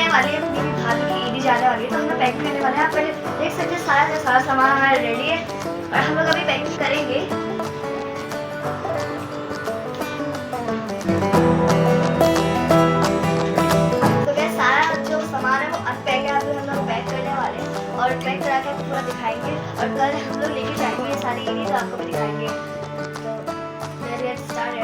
आने वाली है, मेरी भाभी की ईदी जाने वाली है, तो हम लोग पैकिंग करने वाले हैं। आप पहले देख सकते हैं सारा सामान हमारा रेडी है और हम लोग अभी पैकिंग करेंगे। तो क्या सारा जो सामान है वो अनपैक है, अभी हम लोग पैक करने वाले हैं और पैक करा के पूरा दिखाएंगे और कल हम लोग लेके जाएंगे सारी ईदी, तो आपको भी दिखाएंगे। तो let's start.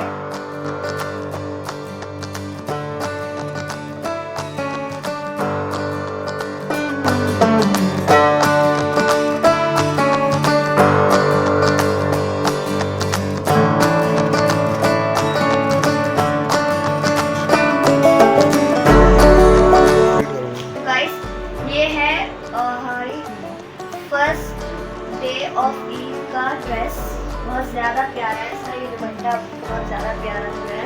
First day of Eid का ड्रेस बहुत ज़्यादा प्यारा है, इसका ये दुपट्टा बहुत ज़्यादा प्यारा जो है,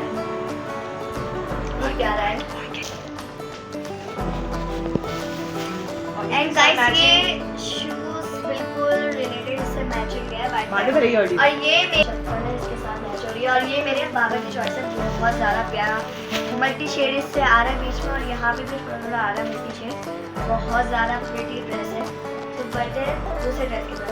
बहुत प्यारा है। एंड गाइस ये शूज बिल्कुल रिलेटेड से मैचिंग है और ये मेरे चप्पल है, इसके साथ मैच हो रही है और ये मेरे बाबा की चॉइस है, बहुत ज़्यादा प्यारा मल्टी शेड इससे आ रहा है बीच में और यहाँ पे भी थोड़ा आ रहा है मल्टी शेड, बहुत ज़्यादा प्रिटी ड्रेस है। तो बर्थडे दूसरे ड्रेस के साथ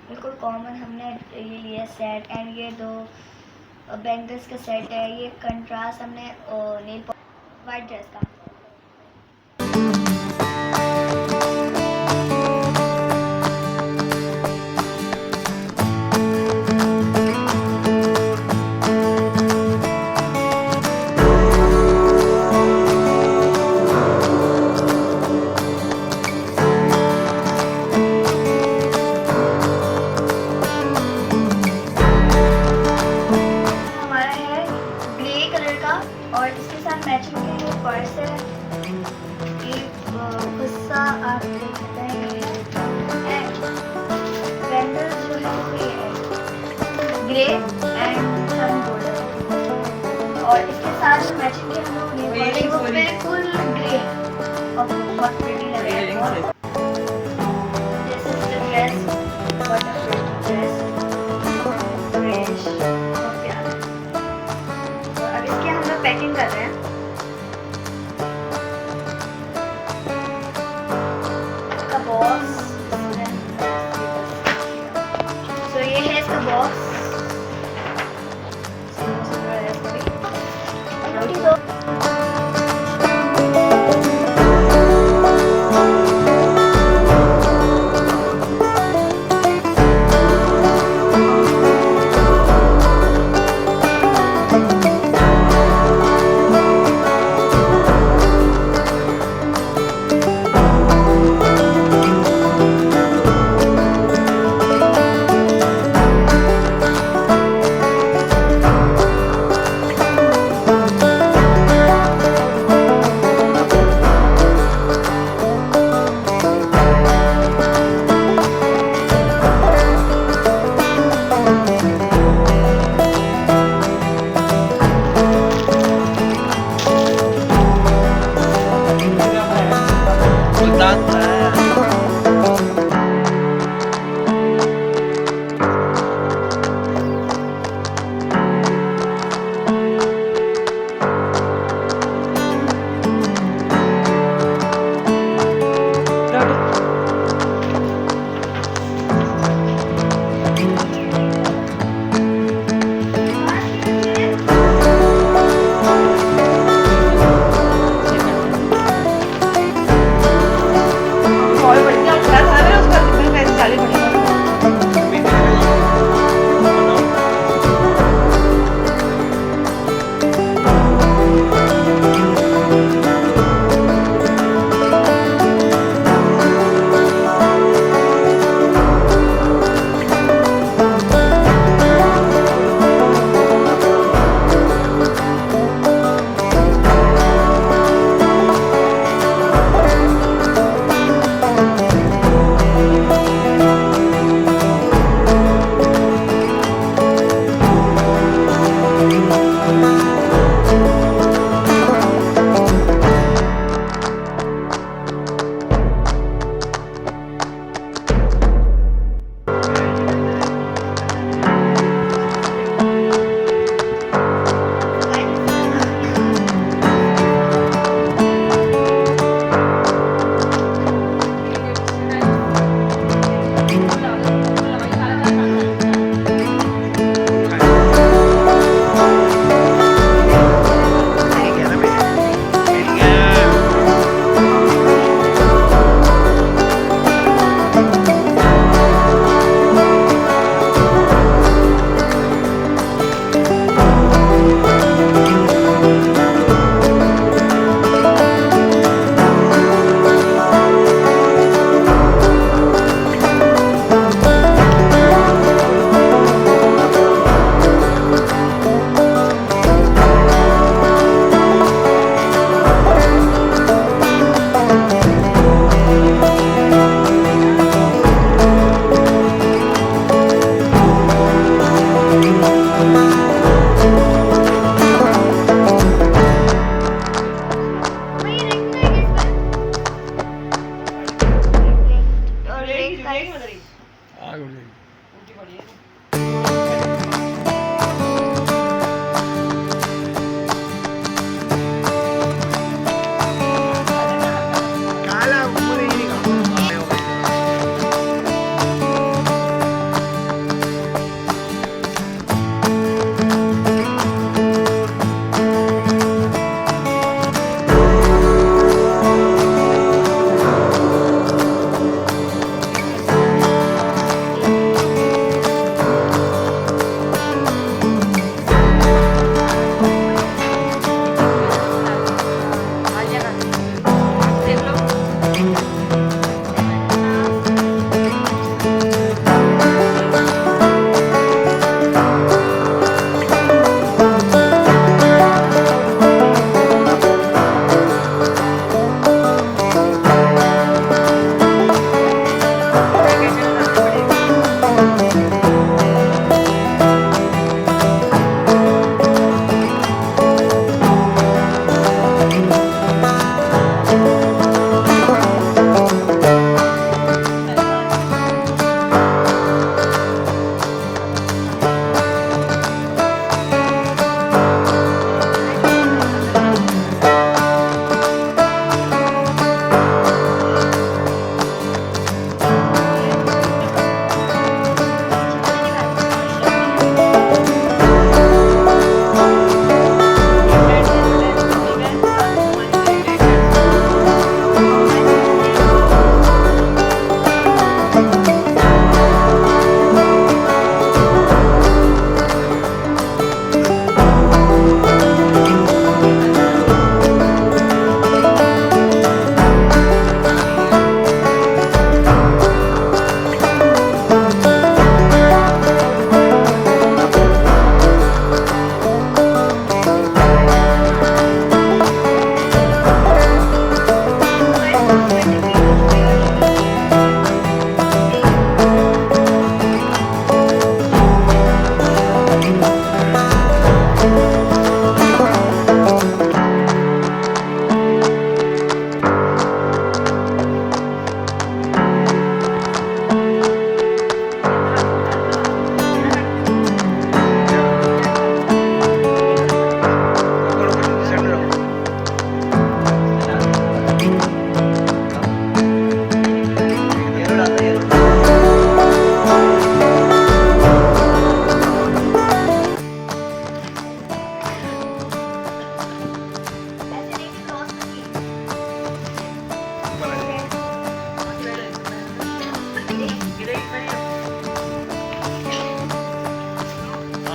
बिल्कुल कॉमन हमने ये लिया सेट। एंड ये दो बैंगल्स का सेट है, ये कंट्रास्ट हमने नेल वाइट ड्रेस का। और इसके साथ मैचिंग के लिए पर्स है, एक गुस्सा आप देख सकते हैं, बैंगल्स जो है वो ये है ग्रे एंड सन गोल्डन, और इसके साथ जो मैचिंग के हम लोग वो बिल्कुल ग्रे और बहुत प्रिटी लग रहा है। This is the dress, what a pretty dress, fresh और प्यारा। तो अब इसके हम लोग पैकिंग कर रहे हैं। इसका बॉक्स, तो ये है इसका बॉक्स।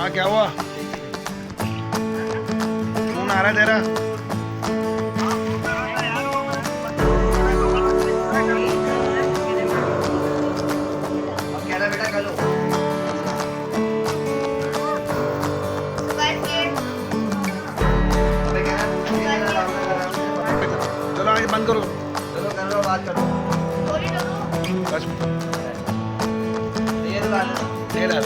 हाँ क्या हुआ? फोन आ रहा है तेरा? बेटा कल चलो आगे बंद करो। चलो कर लो बात करो। बस ये तो डाल नहीं डाल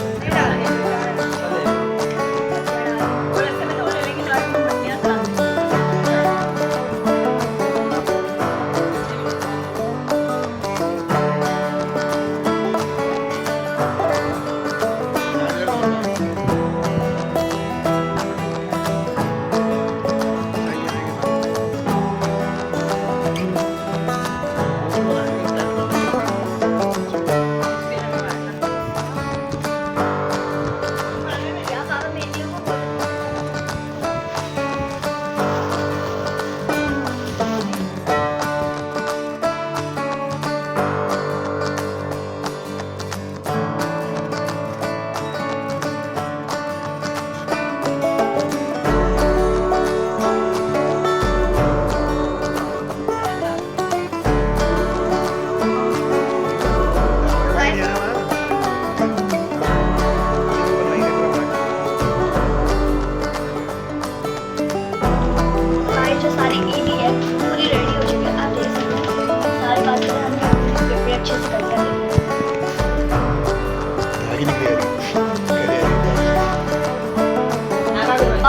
जो सारी ईदी है पूरी रेडी हो चुकी है। आप देख सकते हैं सारी बातें हमने पेपर अच्छे से करके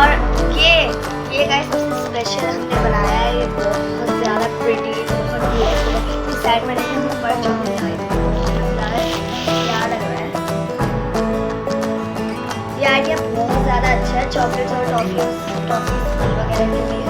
और ये गाइस सबसे स्पेशल हमने बनाया है। ये बहुत ज़्यादा प्रिटी बहुत ब्यूटीफुल है। इस साइड में देखिए हम ऊपर चॉकलेट लगाए क्या लग रहा है। ये आइडिया बहुत ज़्यादा अच्छा है चॉकलेट्स और टॉफीज वगैरह के लिए।